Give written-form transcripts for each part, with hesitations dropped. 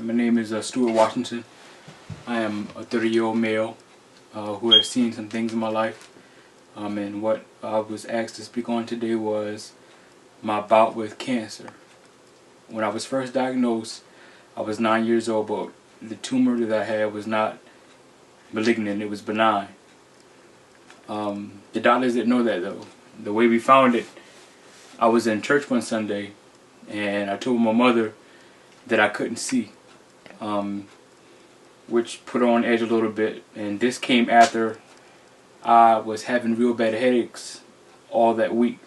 My name is Stuart Washington. I am a 30-year-old male who has seen some things in my life. And what I was asked to speak on today was my bout with cancer. When I was first diagnosed, I was 9 years old, but the tumor that I had was not malignant, it was benign. The doctors didn't know that though. The way we found it, I was in church one Sunday and I told my mother that I couldn't see, which put her on edge a little bit. And this came after I was having real bad headaches all that week.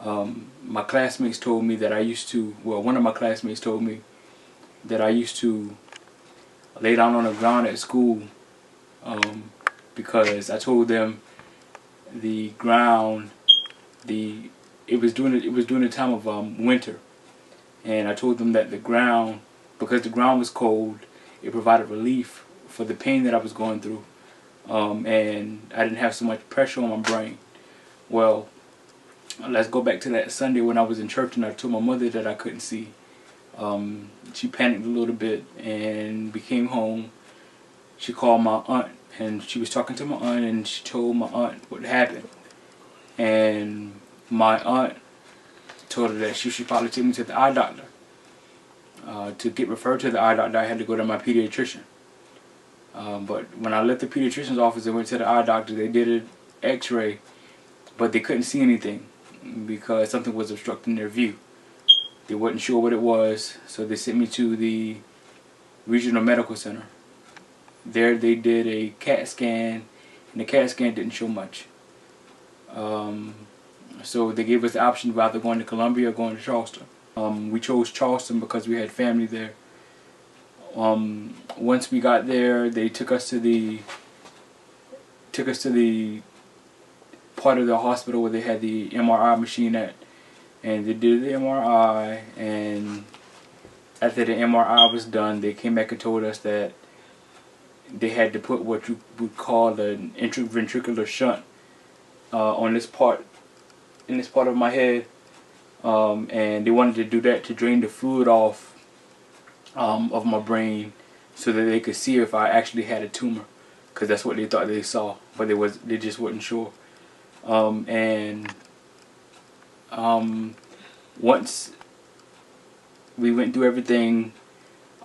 My classmates told me that I used to, one of my classmates told me that I used to lay down on the ground at school because I told them the ground, it was during the time of winter, and I told them that the ground, because the ground was cold, it provided relief for the pain that I was going through, and I didn't have so much pressure on my brain. Well, let's go back to that Sunday when I was in church and I told my mother that I couldn't see. She panicked a little bit, and we came home. She called my aunt, and she was talking to my aunt, and she told my aunt what happened. And my aunt told her that she should probably take me to the eye doctor. To get referred to the eye doctor, I had to go to my pediatrician. But when I left the pediatrician's office and went to the eye doctor, they did an x-ray, but they couldn't see anything because something was obstructing their view. They wasn't sure what it was, so they sent me to the regional medical center. There they did a CAT scan, and the CAT scan didn't show much. So they gave us the option of either going to Columbia or going to Charleston. We chose Charleston because we had family there. Once we got there, they took us to the part of the hospital where they had the MRI machine at, and they did the MRI, and after the MRI was done, they came back and told us that they had to put what you would call an intraventricular shunt on this part, in this part of my head, and they wanted to do that to drain the fluid off of my brain so that they could see if I actually had a tumor, because that's what they thought they saw, but they just wasn't sure. Once we went through everything,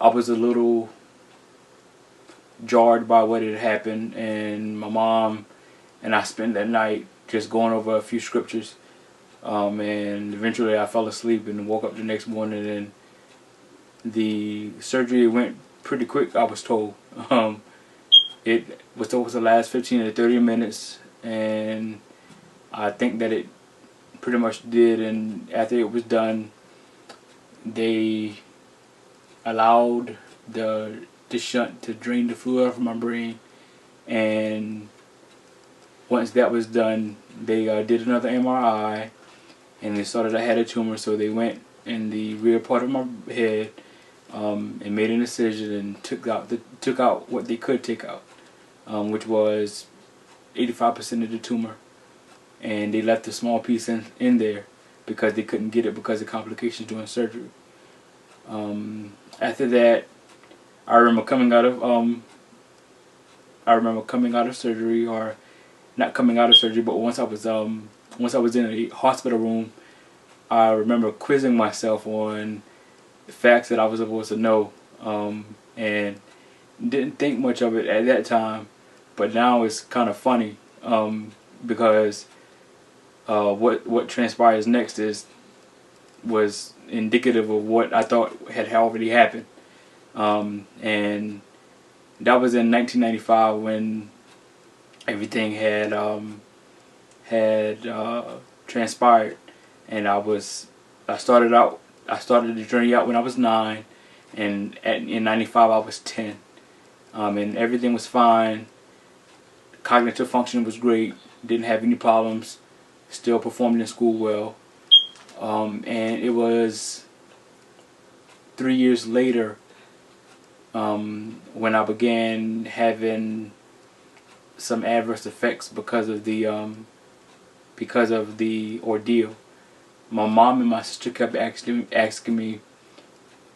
I was a little jarred by what had happened, and my mom and I spent that night just going over a few scriptures, and eventually I fell asleep and woke up the next morning, and the surgery went pretty quick, I was told. It was supposed to last 15 to 30 minutes, and I think that it pretty much did. And after it was done, they allowed the shunt to drain the fluid from my brain, and once that was done, they did another MRI, and they saw that I had a tumor. So they went in the rear part of my head and made an incision and took out what they could take out, which was 85% of the tumor, and they left a small piece in there because they couldn't get it because of complications during surgery. After that, I remember coming out of surgery, or not coming out of surgery, but once I was in a hospital room, I remember quizzing myself on the facts that I was supposed to know, and didn't think much of it at that time, but now it's kind of funny, because what transpires next was indicative of what I thought had already happened. And that was in 1995 when everything had transpired, and I started the journey out when I was 9, and in 95 I was 10, and everything was fine. Cognitive function was great, didn't have any problems, still performed in school well, and it was 3 years later when I began having some adverse effects because of the ordeal. My mom and my sister kept asking me,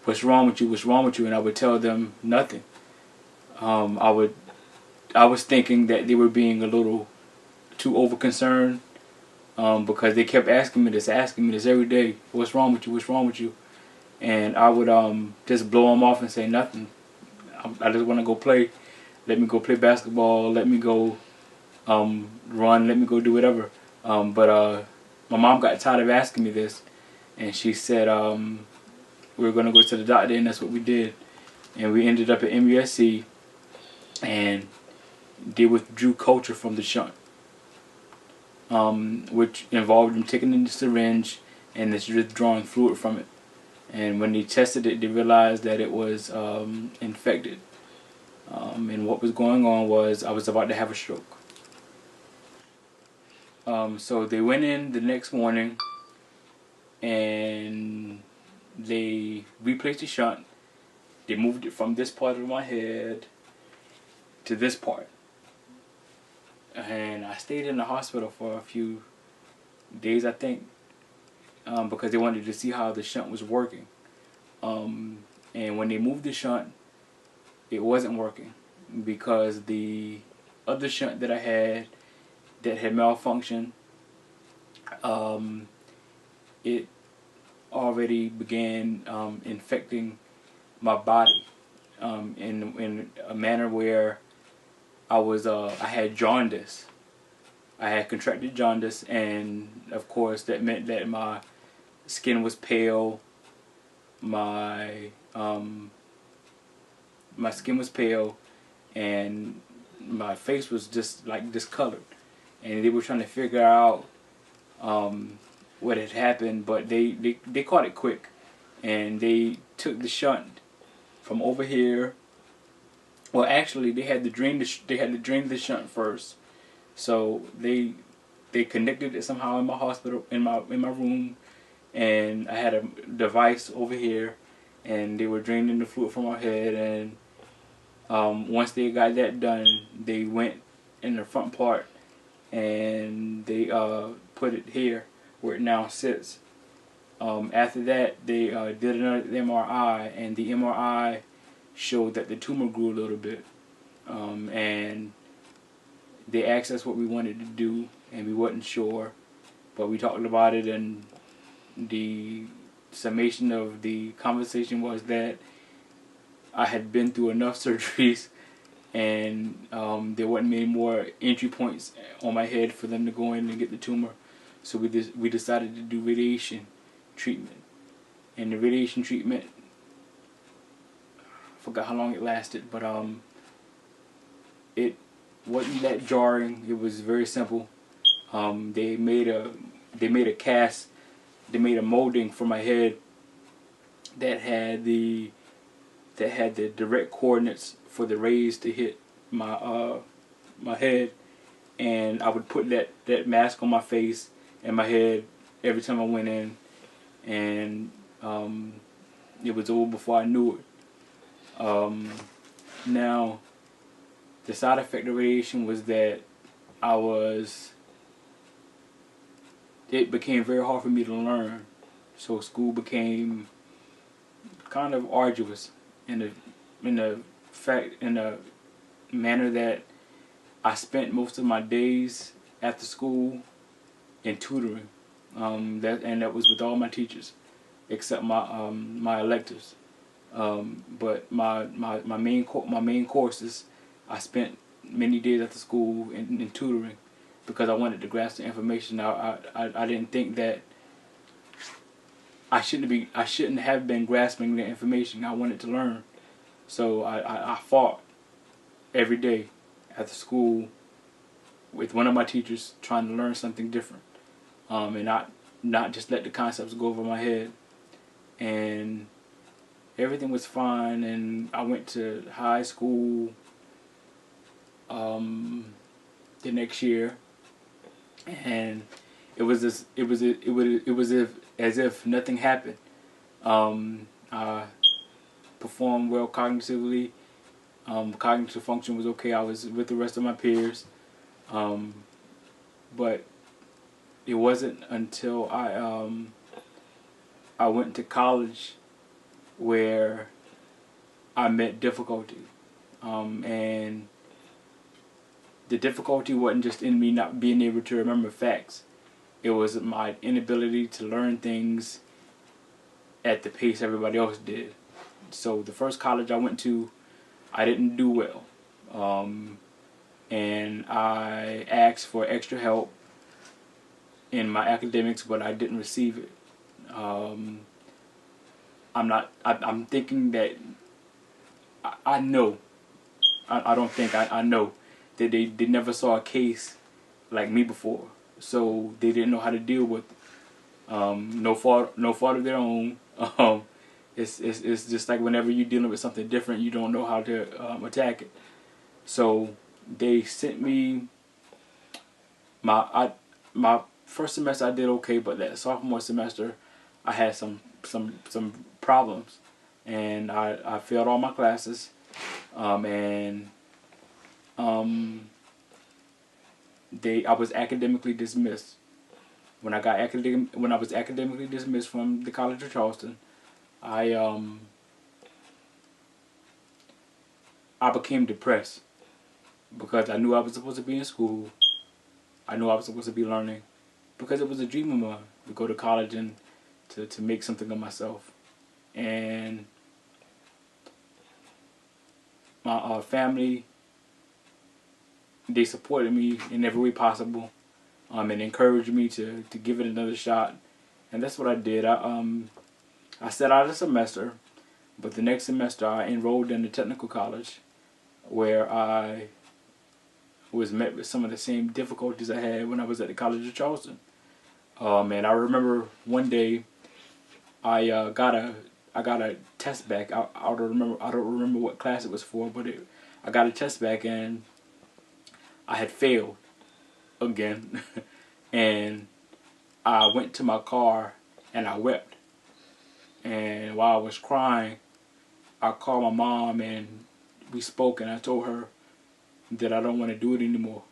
what's wrong with you? What's wrong with you? And I would tell them nothing. I was thinking that they were being a little too over concerned, because they kept asking me this every day. What's wrong with you? What's wrong with you? And I would just blow them off and say nothing. I just want to go play. Let me go play basketball. Let me go run. Let me go do whatever. But my mom got tired of asking me this, and she said we were going to go to the doctor, and that's what we did. And we ended up at MUSC, and they withdrew culture from the shunt, which involved them taking in the syringe and just withdrawing fluid from it. And when they tested it, they realized that it was infected. And what was going on was I was about to have a stroke. So they went in the next morning and they replaced the shunt. They moved it from this part of my head to this part. And I stayed in the hospital for a few days, I think, because they wanted to see how the shunt was working. And when they moved the shunt, it wasn't working because the other shunt that I had that had malfunctioned, it already began infecting my body in a manner where I had jaundice. I had contracted jaundice, and of course that meant that my skin was pale. My skin was pale, and my face was just like discolored. And they were trying to figure out what had happened, but they caught it quick, and they took the shunt from over here. Well, actually, they had to drain the shunt first. So they connected it somehow in my hospital, in my room, and I had a device over here, and they were draining the fluid from my head. And once they got that done, they went in the front part and they put it here where it now sits. After that, they did another MRI, and the MRI showed that the tumor grew a little bit, and they asked us what we wanted to do, and we wasn't sure, but we talked about it, and the summation of the conversation was that I had been through enough surgeries, and there wasn't many more entry points on my head for them to go in and get the tumor. So we decided to do radiation treatment, and the radiation treatment, I forgot how long it lasted, but it wasn't that jarring. It was very simple. They made a cast. They made a molding for my head that had the direct coordinates for the rays to hit my my head, and I would put that mask on my face and my head every time I went in, and it was over before I knew it. Now, the side effect of radiation was that it became very hard for me to learn. So school became kind of arduous in the manner that I spent most of my days after school in tutoring. That was with all my teachers except my electives. But my main courses, I spent many days after school in tutoring because I wanted to grasp the information. I didn't think that I shouldn't have been grasping the information. I wanted to learn, so I fought every day after school with one of my teachers trying to learn something different, and not just let the concepts go over my head. And everything was fine, and I went to high school the next year, and it was as if nothing happened. I performed well cognitively. Cognitive function was okay. I was with the rest of my peers, but it wasn't until I went to college where I met difficulty. And the difficulty wasn't just in me not being able to remember facts. It was my inability to learn things at the pace everybody else did. So the first college I went to, I didn't do well. And I asked for extra help in my academics, but I didn't receive it. I'm thinking that I know. I don't think, I know that they never saw a case like me before, so they didn't know how to deal with it. No fault of their own. It's just like whenever you're dealing with something different, you don't know how to attack it. So they sent me my first semester. I did okay, but that sophomore semester, I had some problems, and I failed all my classes, and I was academically dismissed. When I was academically dismissed from the College of Charleston, I became depressed because I knew I was supposed to be in school. I knew I was supposed to be learning, because it was a dream of mine to go to college and to make something of myself. And my family, they supported me in every way possible, and encouraged me to give it another shot. And that's what I did. I sat out a semester, but the next semester I enrolled in a technical college, where I was met with some of the same difficulties I had when I was at the College of Charleston. And I remember one day I got a test back. I don't remember what class it was for, but I got a test back and I had failed again. And I went to my car and I wept. And while I was crying, I called my mom and we spoke, and I told her that I don't want to do it anymore.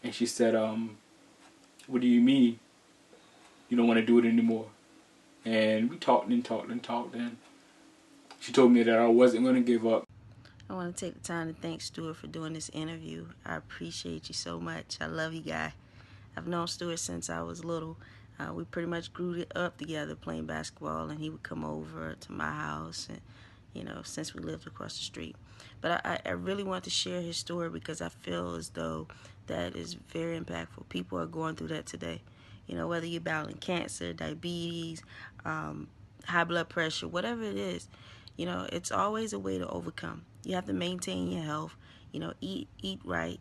And she said, what do you mean you don't want to do it anymore? And we talked and talked and talked, and she told me that I wasn't going to give up. I want to take the time to thank Stuart for doing this interview. I appreciate you so much. I love you, guy. I've known Stuart since I was little. We pretty much grew up together playing basketball, and he would come over to my house, and since we lived across the street. But I really want to share his story because I feel as though that is very impactful. People are going through that today. Whether you're battling cancer, diabetes, high blood pressure, whatever it is, it's always a way to overcome. You have to maintain your health, eat right,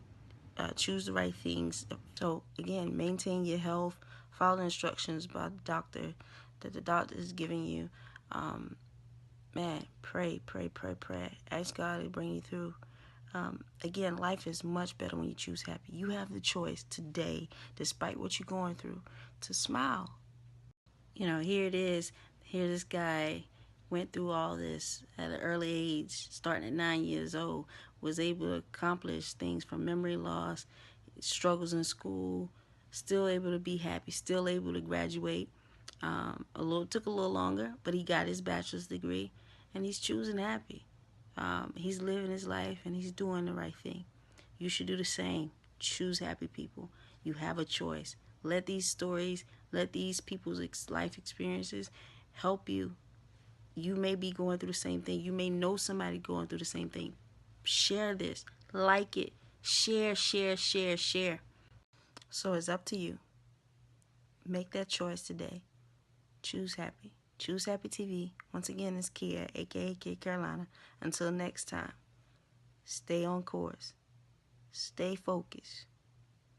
choose the right things. So again, maintain your health, follow the instructions by the doctor that the doctor is giving you. Man, pray. Ask God to bring you through. Again, life is much better when you choose happy. You have the choice today, despite what you're going through, to smile. Here it is. Here this guy went through all this at an early age, starting at 9 years old, was able to accomplish things from memory loss, struggles in school, still able to be happy, still able to graduate. Took a little longer, but he got his bachelor's degree, and he's choosing happy. He's living his life, and he's doing the right thing. You should do the same. Choose happy, people. You have a choice. Let these stories, let these people's life experiences help you. You may be going through the same thing. You may know somebody going through the same thing. Share this. Like it. Share. So it's up to you. Make that choice today. Choose happy. Choose Happy TV. Once again, it's Kia, a.k.a. Kia Carolina. Until next time, stay on course. Stay focused.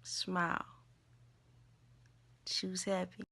Smile. Choose happy.